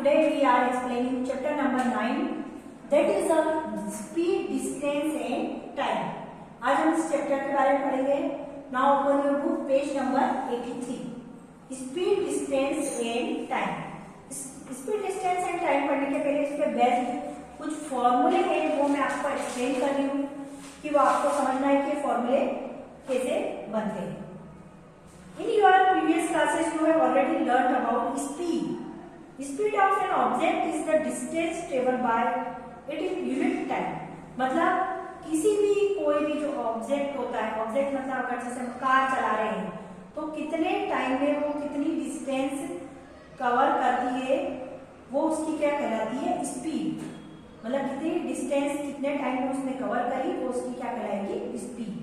today we are explaining chapter number 9, that is the speed, distance and time. आज हम इस chapter के बारे में पढ़ेंगे. Now open your book, page number 83. Speed, distance and time. Speed, distance and time पढ़ने के पहले इसके बेस्ट कुछ फॉर्मूले हैं वो मैं आपको एक्सप्लेन कर रही हूँ कि वो आपको समझना है कि फॉर्मूले कैसे बनते हैं. In your previous classes you have already learned about speed. Speed of an object is the distance traveled by it in unit time. मतलब किसी भी कोई भी जो ऑब्जेक्ट होता है, ऑब्जेक्ट मतलब अगर जैसे हम कार चला रहे हैं तो कितने टाइम में वो कितनी डिस्टेंस कवर करती है वो उसकी क्या कहलाती है, स्पीड. मतलब कितनी डिस्टेंस कितने टाइम में उसने कवर करी वो उसकी क्या कहलाएगी, स्पीड.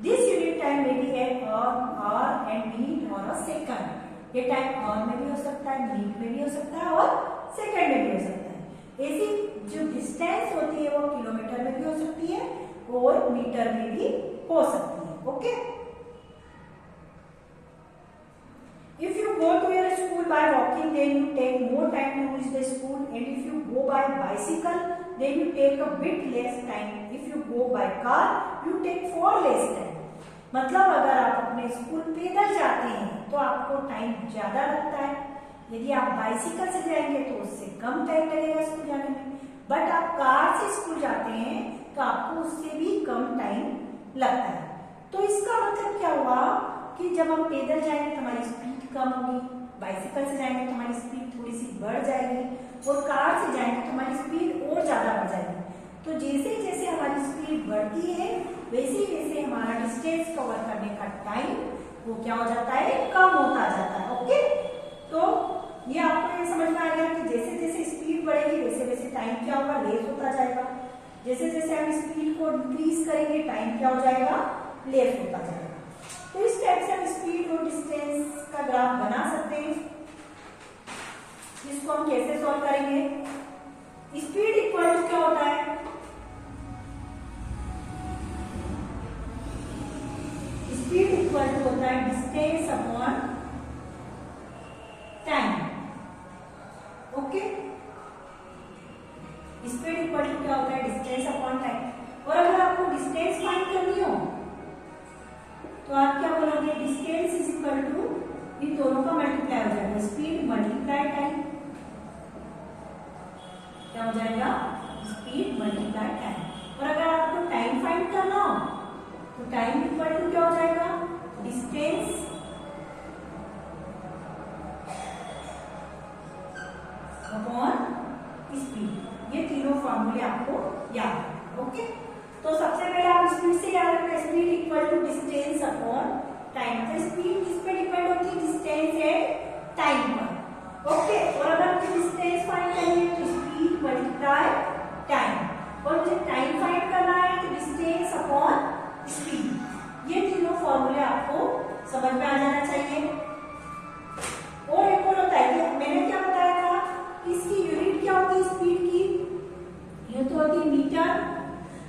दिस यूनिट टाइम में भी है आवर एंड मिनट और सेकंड. ये टाइम आवर में भी हो सकता है, मिनट में भी हो सकता है और सेकंड में भी हो सकता है. ऐसी जो डिस्टेंस होती है वो किलोमीटर में भी हो सकती है और मीटर में भी हो सकती है. Okay. If you go to your school by walking, then you take more time to reach the school, and if you go by bicycle, then you take a bit less time. If you go by car, you take far less time. मतलब अगर आप अपने school पैदल जाते हैं तो आपको time ज्यादा लगता है. यदि आप बाइसिकल से जाएंगे तो उससे कम टाइम लगेगा स्कूल जाने में. बट आप कार से स्कूल जाते हैं तो आपको उससे भी कम टाइम लगता है. तो इसका मतलब क्या हुआ कि जब हम पैदल जाएंगे तो हमारी स्पीड कम होगी, बाइसिकल से जाएंगे तो हमारी स्पीड थोड़ी सी बढ़ जाएगी और कार से जाएंगे तो हमारी स्पीड और ज्यादा बढ़ जाएगी. तो जैसे जैसे हमारी स्पीड बढ़ती है वैसे वैसे हमारा डिस्टेंस कवर करने का टाइम वो क्या हो जाता है, कम होता जाता है. ओके. तो ये आपको ये समझ में आ गया कि जैसे जैसे स्पीड बढ़ेगी वैसे वैसे टाइम क्या होगा, लेस होता जाएगा. जैसे जैसे हम स्पीड को इंक्रीज करेंगे टाइम क्या हो जाएगा, लेस होता जाएगा. तो इस टाइप से हम स्पीड और डिस्टेंस का ग्राफ बना सकते हैं. इसको हम कैसे सॉल्व करेंगे. स्पीड इक्वल टू क्या होता है, स्पीड इक्वल टू होता है distance upon time. Okay. Speed equal to क्या होता है, डिस्टेंस अपॉन टाइम. और अगर आपको डिस्टेंस फाइंड करनी हो तो आप क्या बोलोगे, डिस्टेंस इज इक्वल टू इन दोनों का मल्टीप्लाई हो जाएगा, स्पीड मल्टीप्लाई टाइम. क्या हो जाएगा, स्पीड मल्टीप्लाई टाइम. और अगर आपको टाइम फाइंड करना हो तो टाइम इक्वल टू क्या हो जाएगा, डिस्टेंस अपॉन स्पीड. ये तीनों फॉर्मूले आपको याद है. ओके. तो सबसे पहले आप स्पीड से याद रखना, speed equal to distance upon time. तो स्पीड किस पे डिपेंड होती है, डिस्टेंस एंड टाइम पर. ओके. और अगर मुझे डिस्टेंस फाइंड करनी है तो स्पीड मल्टीप्लाई टाइम. और मुझे टाइम फाइंड करना है तो डिस्टेंस अपॉन स्पीड. ये तीनों फॉर्मूले आपको समझ में आ जाना चाहिए. और एक और होता है, मैंने क्या बताया था कि इसकी यूनिट क्या होती है स्पीड की, ये तो होती है मीटर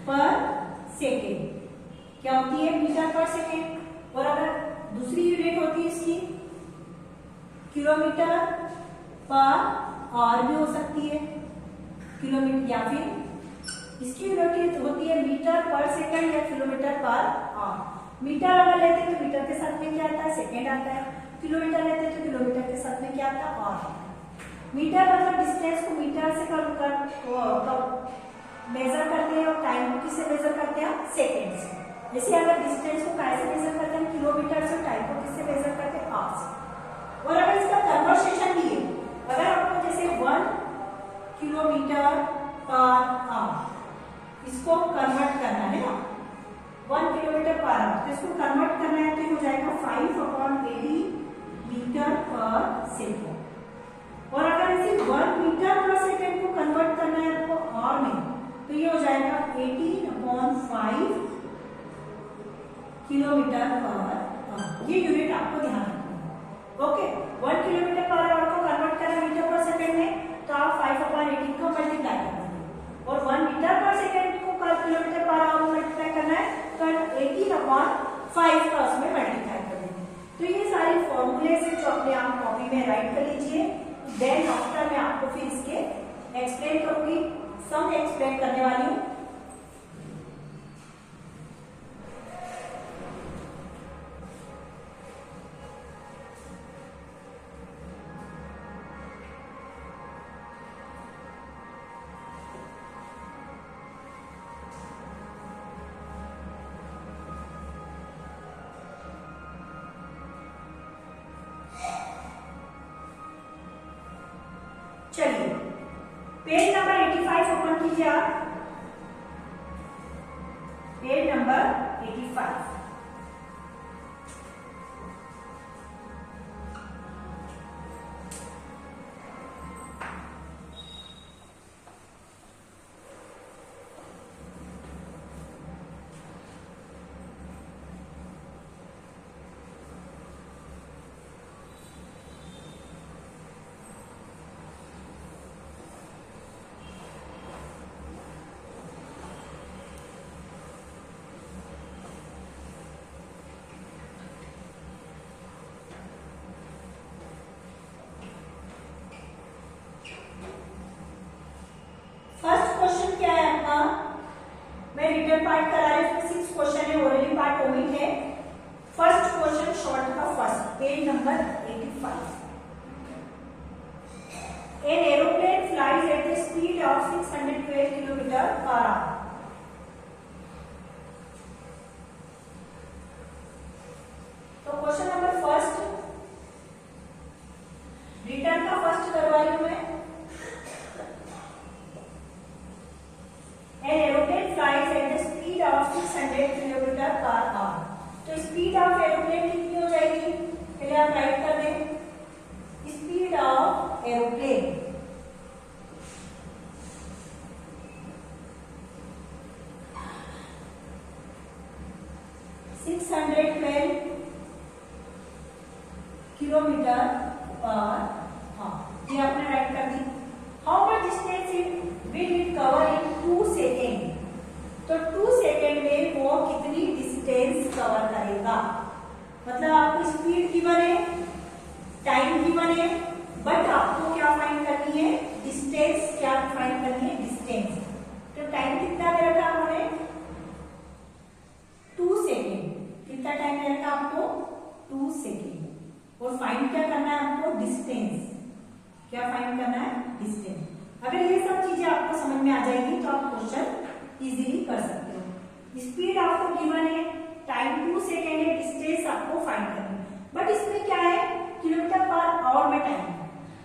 पर सेकेंड. क्या होती है, मीटर पर सेकेंड. और अगर दूसरी यूनिट होती है इसकी किलोमीटर पर आवर भी हो सकती है, किलोमीटर, या फिर इसकी यूनिट होती है मीटर पर सेकेंड या किलोमीटर पर आवर. मीटर अगर लेते हैं तो मीटर के साथ में क्या आता है, सेकेंड आता है. किलोमीटर लेते हैं तो किलोमीटर के साथ में क्या आता है, आवर. मीटर मतलब डिस्टेंस को मीटर से मेजर करते हैं और टाइम को किससे मेजर करते हैं, सेकेंड से. जैसे अगर डिस्टेंस को कैसे मेजर करते हैं, किलोमीटर से, टाइम को किससे मेजर करते हैं, आवर से. और अगर इसका कन्वर्सेशन भी है, अगर आपको जैसे 1 किलोमीटर पर आवर इसको कन्वर्ट करना है ना, 1 किलोमीटर पर आवर, तो इसको कन्वर्ट करना है तो हो जाएगा 5/80 मीटर पर सेकेंड. और अगर इसे 1 मीटर पर सेकेंड को कन्वर्ट करना है आपको आवर में तो ये हो जाएगा 18/5 किलोमीटर पर आवर. ये यूनिट आपको ध्यान रखना है. ओके. 1 किलोमीटर पर आवर को कन्वर्ट करना मीटर पर सेकेंड में तो आप 5/18 को मल्टीप्लाई कर देंगे. और 1 मीटर पर सेकेंड को किलोमीटर पर आवर में मल्टीप्लाई करना है तो 18/5 का उसमें मल्टीप्लाई कर देंगे. तो ये सारे फॉर्मूले से जो अपने आप कॉपी में राइट कर लीजिए. देन आफ्टर मैं आपको फिर इसके एक्सप्लेन करूंगी, सम एक्सप्लेन करने वाली हूँ। चलिए पेज नंबर 85 ओपन कीजिए आप, पेज नंबर 85। फर्स्ट क्वेश्चन क्या है आपका, मैं रिटन पार्ट करा रही हूँ, 6 क्वेश्चन है, ओरली पार्ट ओमिट है। फर्स्ट क्वेश्चन शॉर्ट का first, page number 85। An aeroplane flies at the speed of 612 km/h. तो क्वेश्चन नंबर फर्स्ट, रिटर्न का फर्स्ट करवा रही हूं मैं। An aeroplane flies at the speed of 600 km/h. तो स्पीड ऑफ एरोप्लेन कितनी हो जाएगी, पहले आप राइट कर दें। स्पीड ऑफ एरोप्लेन किलोमीटर पर हां, ये आपने राइट कर दी। How much distance it will it cover in 2 second, तो 2 सेकेंड में वो कितनी डिस्टेंस कवर करेगा। मतलब आपको स्पीड गिवन है, टाइम गिवन है, बट आपको क्या फाइंड करनी है, डिस्टेंस क्या फाइंड करनी है, डिस्टेंस। तो टाइम कितना दे रखा हमने, 2 सेकेंड। कितना टाइम दे रखा आपको, 2 सेकेंड। और फाइंड क्या करना है आपको, डिस्टेंस। क्या फाइंड करना है, डिस्टेंस। अगर ये सब चीजें आपको समझ में आ जाएगी तो आप क्वेश्चन इजीली कर सकते हो। स्पीड आपको गिवन है, टाइम 2 सेकेंड है, डिस्टेंस आपको फाइंड करना है। बट इसमें क्या है, किलोमीटर पर आवर में टाइम,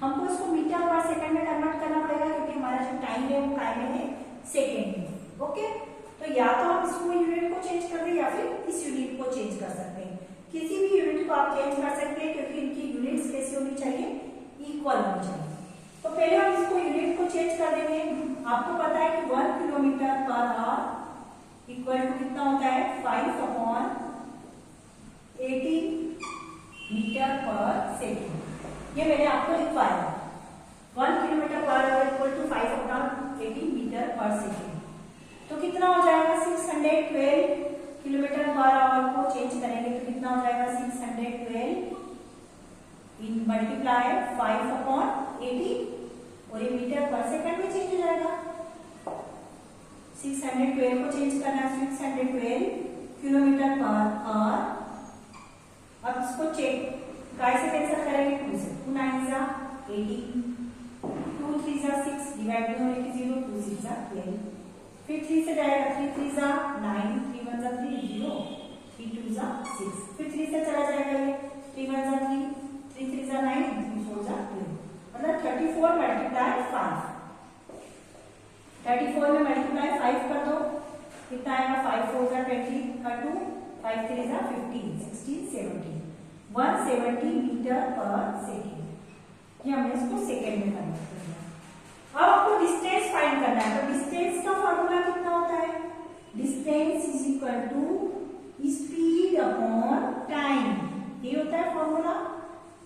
हमको इसको मीटर पर सेकंड में कन्वर्ट करना पड़ेगा, क्योंकि हमारा जो टाइम है वो काय में है, सेकेंड में। ओके, तो या तो आप इसको यूनिट को चेंज कर दें या फिर इस यूनिट को चेंज कर सकते हैं। किसी भी यूनिट को आप चेंज कर सकते हैं, क्योंकि इनकी यूनिट्स कैसी होनी चाहिए, इक्वल होनी चाहिए। तो पहले हम इसको यूनिट को चेंज कर देंगे। आपको पता है कि 1 kilometre per hour equal to कितना होता है, 5/80 मीटर पर सेकेंड। ये मैंने आपको लिखवाया, 1 kilometre per hour equal to 5/80 metre per second. तो कितना हो जाएगा, 612 किलोमीटर पर आवर को चेंज करेंगे तो कितना हो जाएगा, 612 इन मल्टीप्लाई 5/80 और ये मीटर पर सेकंड में चेंज हो जाएगा। 612 को चेंज करना है, 612 किलोमीटर पर आवर। अब इसको चेक काय से कैंसिल करेंगे, 2 से, 2 9 जा 18, 2 3 जा 6, डिवाइड में होने की 0, 2 6 जा 12, फिर 3 से जाएगा, 3 3 जा 9, 3 1 जा 3 0, 3 2 जा 6, फिर 3 से चला जाएगा ये, 3 1 जा 3, 3 3 जा 9, 3 4 जा 12, मतलब 34 मल्टीप्लाई 5, 34 में मल्टीप्लाई 5 कर दो, कितना आएगा, 5 4 जा 20 का 2, 5 3 जा 15, 16 17, 170 मीटर पर सेकेंड। ये हमने इसको सेकेंड में कन्वर्ट कर दिया। अब आपको डिस्टेंस फाइंड करना है, तो डिस्टेंस का फॉर्मूला कितना होता है, distance is equal to speed upon time. ये होता है formula,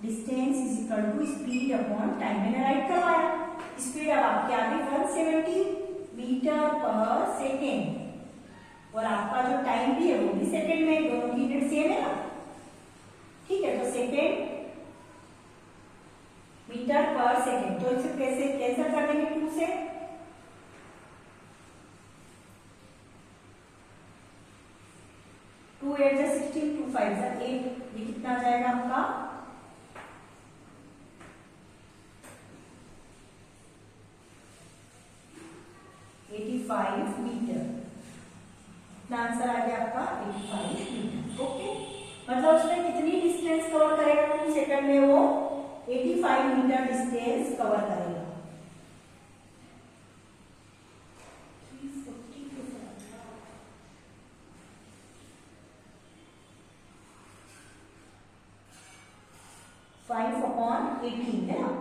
distance is equal to speed upon time. मैंने राइट करवाया, स्पीड अब आपके आगे 170 मीटर पर सेकेंड, और आपका जो टाइम भी है वो भी सेकेंड में, दोनों की यूनिट सेम है ना, ठीक है। तो सेकेंड मीटर पर सेकेंड। तो इसे कैसे कैंसिल कर देंगे 2 से, टू 8 जा 16, 2 5 जा 8, ये कितना आ जाएगा आपका 85 मीटर। इतना आंसर आ गया आपका 85 मीटर। ओके, मतलब उसमें कितनी डिस्टेंस कवर करेगा 2 सेकंड में, वो 85 मीटर डिस्टेंस कवर करेगा। 5/18 है ना।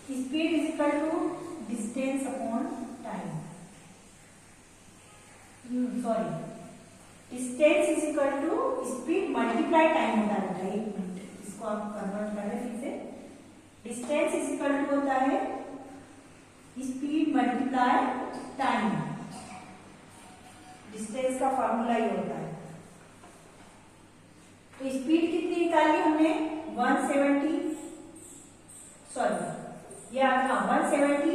Speed is equal to distance upon time, sorry, distance is equal to speed multiply time होता है। 1 मिनट, इसको आप कन्वर्ट कर रहे फिर से। डिस्टेंस इज इक्वल टू होता है स्पीड मल्टीप्लाई टाइम। डिस्टेंस का फॉर्मूला ही होता है। तो स्पीड कितनी निकाली हमने 170, सॉरी ये आपका 170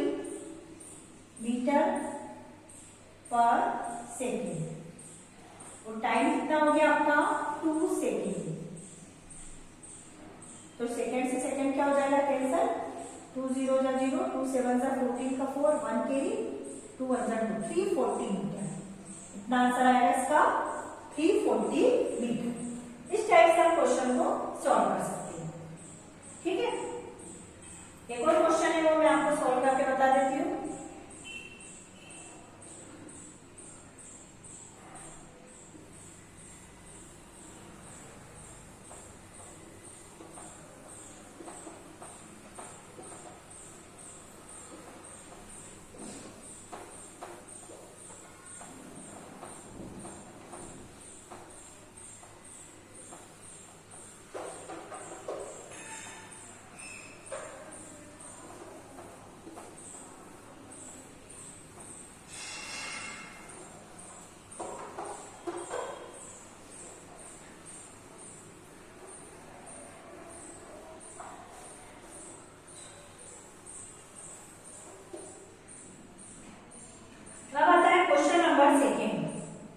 मीटर पर सेकेंड। और टाइम कितना हो गया आपका 2 सेकेंड। तो सेकेंड से सेकेंड क्या हो जाएगा कैंसर, 2 0 जा 0, 2 7 जा 14 का 4, 1 केरी, 2 1 जा 2, 340 मीटर। इतना आंसर आएगा इसका 340 मीटर। इस टाइप से आप क्वेश्चन को सॉल्व कर सकते हैं। ठीक है, एक और क्वेश्चन है वो मैं आपको सॉल्व करके बता देती हूँ।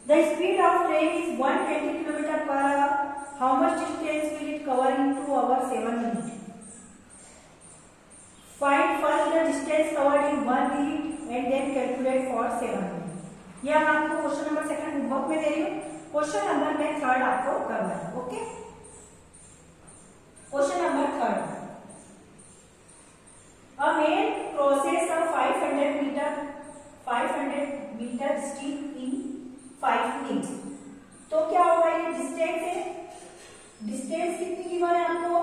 The speed of train is 120 km per hour. How much distance will it cover in 2 hours 7 minutes? Find first the distance covered in 1 minute and then calculate for 7 minutes. ये हम आपको क्वेश्चन नंबर सेकंड होमवर्क में दे रही हूँ। Question number में third आपको करना है। Okay, question number third, a man crosses a 500 meter street in 5 minutes। तो क्या होगा, ये डिस्टेंस है। डिस्टेंस कितनी गिवन है आपको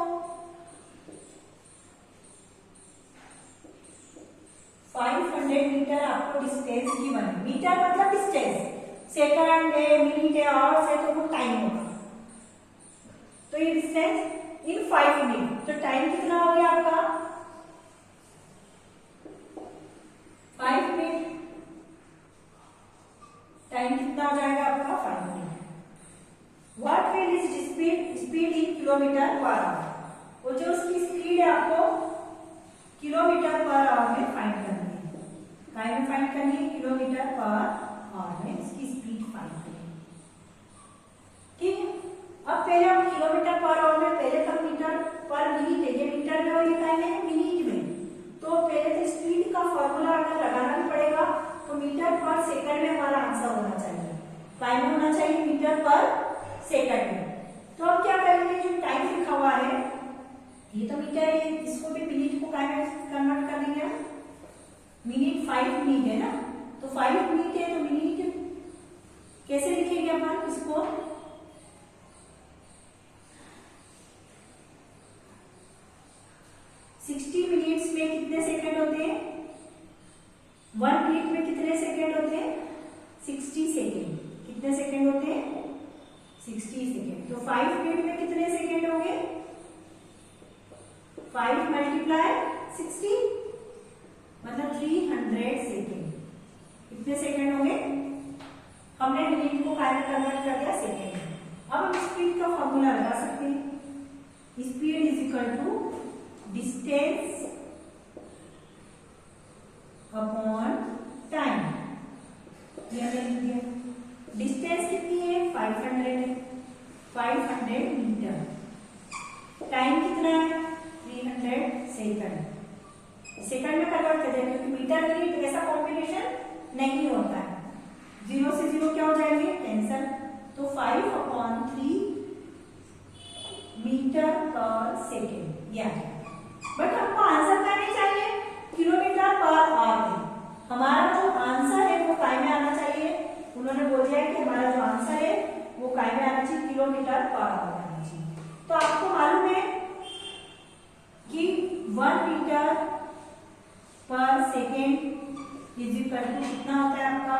500 मीटर आपको डिस्टेंस गिवन है। मीटर मतलब डिस्टेंस, सेकंड है, मिनट है, आवर्स है, तो वो टाइम होगा। तो ये डिस्टेंस इन 5 मिनट, तो टाइम कितना हो गया आपका 5 मिनट। टाइम कितना हो जाएगा आपका 5 minute. What will is speed in kilometre per our. वो जो उसकी स्पीड है आपको किलोमीटर पर आवर में फाइंड करनी है। काय में फाइंड करनी है, किलोमीटर पर आवर में इसकी स्पीड फाइंड करनी है। ठीक है, अब पहले हम किलोमीटर पर आवर में, पहले तक मीटर पर मिनट है, ये मीटर में और ये काय में है मिनट में। तो पहले तो स्पीड का फॉर्मूला अगर लगाना भी पड़ेगा तो मीटर पर सेकंड में हमारा आंसर होना चाहिए। टाइम होना चाहिए मीटर पर सेकंड में। तो अब क्या करेंगे, जो टाइम लिखा हुआ है ये तो मीटर है, इसको भी मिनट को काय में कन्वर्ट कर देंगे। मिनट 5 मिनट है ना, तो 5 मिनट है तो मिनट कैसे लिखेंगे अपन इसको, मिनट्स में कितने सेकंड होते हैं, 1 मिनट में कितने सेकंड होते हैं 60 सेकंड। कितने सेकंड होते हैं 60 सेकंड। तो 5 मिनट में कितने सेकंड होंगे 5 × 60, मतलब 300 सेकेंड। कितने सेकेंड होंगे? हमने मिनट को काय में कन्वर्ट कर दिया सेकेंड। अब हम स्पीड का फॉर्मूला लगा सकते हैं। Speed is equal to distance upon time. ये हमने लिख दिया। डिस्टेंस कितनी है? 500 है, 500 मीटर। टाइम कितना है? 300 सेकंड। सेकंड में कन्वर्ट कर देंगे क्योंकि मीटर मिनट ऐसा कॉम्बिनेशन नहीं होता है। 0 से 0 क्या हो जाएंगे? कैंसल। तो 5/3 मीटर पर सेकेंड। या बट हमको आंसर क्या नहीं चाहिए? किलोमीटर पर आवर में। हमारा जो आंसर है वो काय में आना चाहिए। उन्होंने बोल दिया कि हमारा जो आंसर है वो काय में आना चाहिए? किलोमीटर पर आवर आना चाहिए। तो आपको मालूम है कि 1 metre per second is equal to कितना होता है आपका?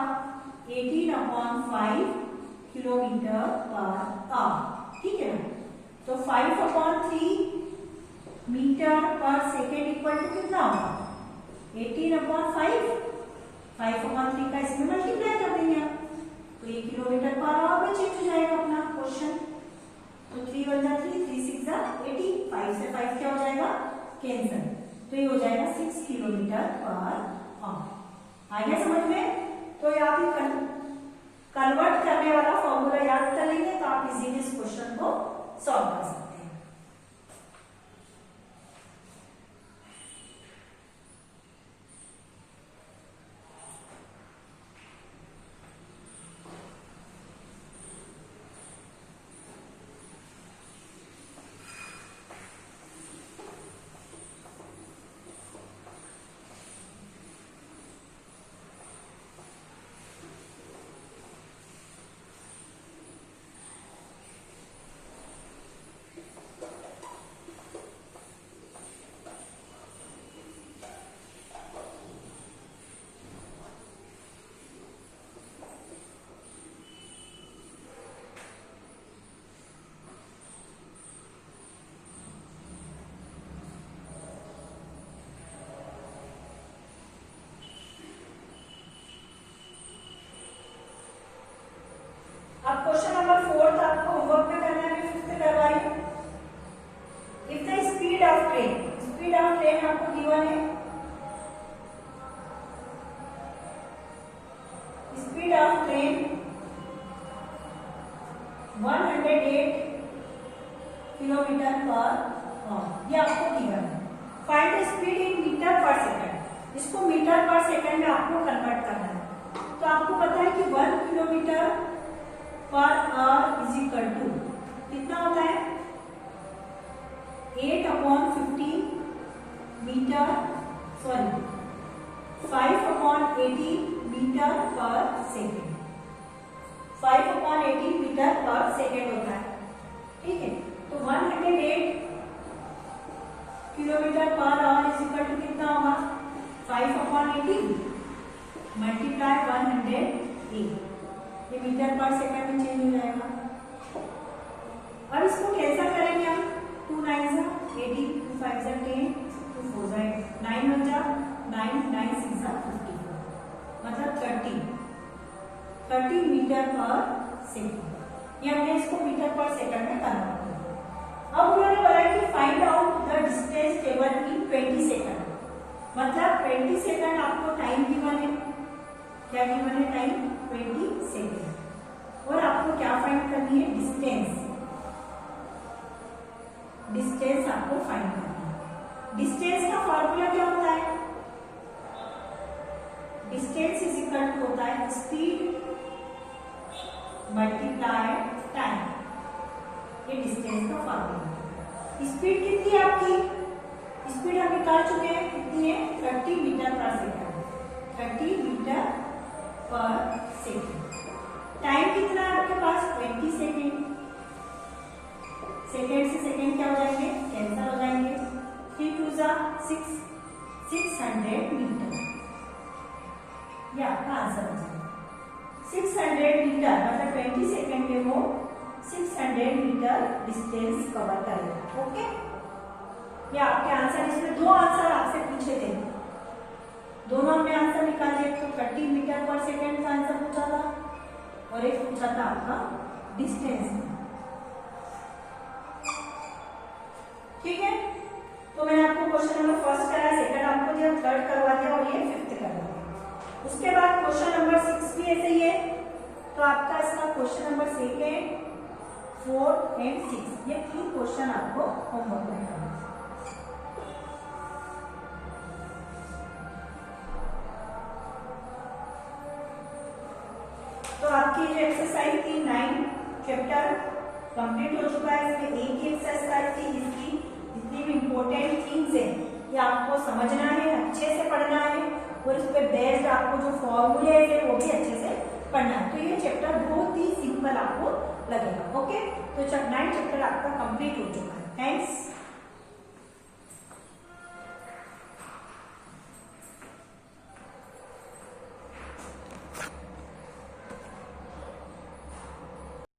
18/5 किलोमीटर पर आवर। ठीक है ना? तो 5/3 metre per second equal to कितना होगा? 18/5। 5/3 का इसमें मल्टीप्लाई कर देंगे आप, तो ये किलोमीटर पर आवर में चेंज हो जाएगा अपना क्वेश्चन। तो 3 1 जा 3, 3 6 जा 80, 5 से 5 क्या हो जाएगा? कैंसल। तो ये हो जाएगा 6 किलोमीटर पर आवर। आ गया समझ में? तो यहाँ पे कन्वर्ट करने वाला फॉर्मूला याद कर लेंगे तो आप इजीली इस क्वेश्चन को सॉल्व कर सकते हैं। अब क्वेश्चन नंबर 4 आपको होमवर्क में करना है, 5th करवा रही हूं। If the speed of train आपको गिवन है। Speed of train 108 kilometre per hour, ये आपको गिवन है। Find the speed in metre per second. इसको मीटर पर सेकंड में आपको कन्वर्ट करना है। तो आपको पता है कि 1 kilometre per our is equal to कितना होता है? 8/50 metre, sorry 5/80 metre per second. 5/80 metre per second होता है। ठीक है, तो 108 kilometre per our is equal to कितना होगा? 5/80 मल्टीप्लाई 108, ये मीटर पर सेकंड में चेंज हो जाएगा। अब इसको कैंसिल करेंगे हम। 2 9 जा 80, 2 5 जा 10, 2 4 जा 9 1 जा 9, 9 6 जा 54, मतलब 30 मीटर पर सेकंड। ये हमने इसको मीटर पर सेकंड में कन्वर्ट किया। अब उन्होंने बोला कि find out the distance travelled in 20 second, मतलब 20 सेकंड आपको टाइम गिवन है। क्या गिवन है? Time 20 second. और आपको क्या फाइंड करनी है? डिस्टेंस। डिस्टेंस आपको फाइंड करनी है। डिस्टेंस का फॉर्मूला क्या होता है? डिस्टेंस इज इक्वल टू होता है स्पीड मल्टीप्लाई टाइम। ये डिस्टेंस का फॉर्मूला। स्पीड कितनी है आपकी? स्पीड हम निकाल चुके हैं, कितनी है? 30 metre per second. 30 metre per second. Time कितना है आपके पास? 20 सेकेंड। सेकेंड से सेकेंड क्या हो जाएंगे? कैंसिल हो जाएंगे। 3 2 जा 6, 600 मीटर। ये आपका आंसर हो जाएगा। 600 मीटर, मतलब 20 सेकेंड में वो 600 मीटर डिस्टेंस कवर करेगा। ओके, ये आपके आंसर। इसमें 2 आंसर आपसे पूछे थे। दोनों हमने आंसर निकाले, तो 30 मीटर पर सेकेंड का आंसर पूछा था और एक पूछा था आपका डिस्टेंस। ठीक है, तो मैंने आपको क्वेश्चन नंबर फर्स्ट कराया, सेकंड आपको दिया, थर्ड करवा दिया और ये फिफ्थ करवा दिया। उसके बाद क्वेश्चन नंबर 6 भी ऐसे ही है, तो आपका इसका क्वेश्चन नंबर सेकेंड, 4 एंड 6 ये 3 क्वेश्चन आपको होमवर्क में करना है। तो आपकी जो एक्सरसाइज थी 9 चैप्टर कंप्लीट हो चुका है। इसमें एक ही एक्सरसाइज थी, जिसकी जितनी भी इम्पोर्टेंट थिंग्स है ये आपको समझना है, अच्छे से पढ़ना है और इस पे बेस्ड आपको जो फॉर्मूले है वो भी अच्छे से पढ़ना है। तो ये चैप्टर बहुत ही सिंपल आपको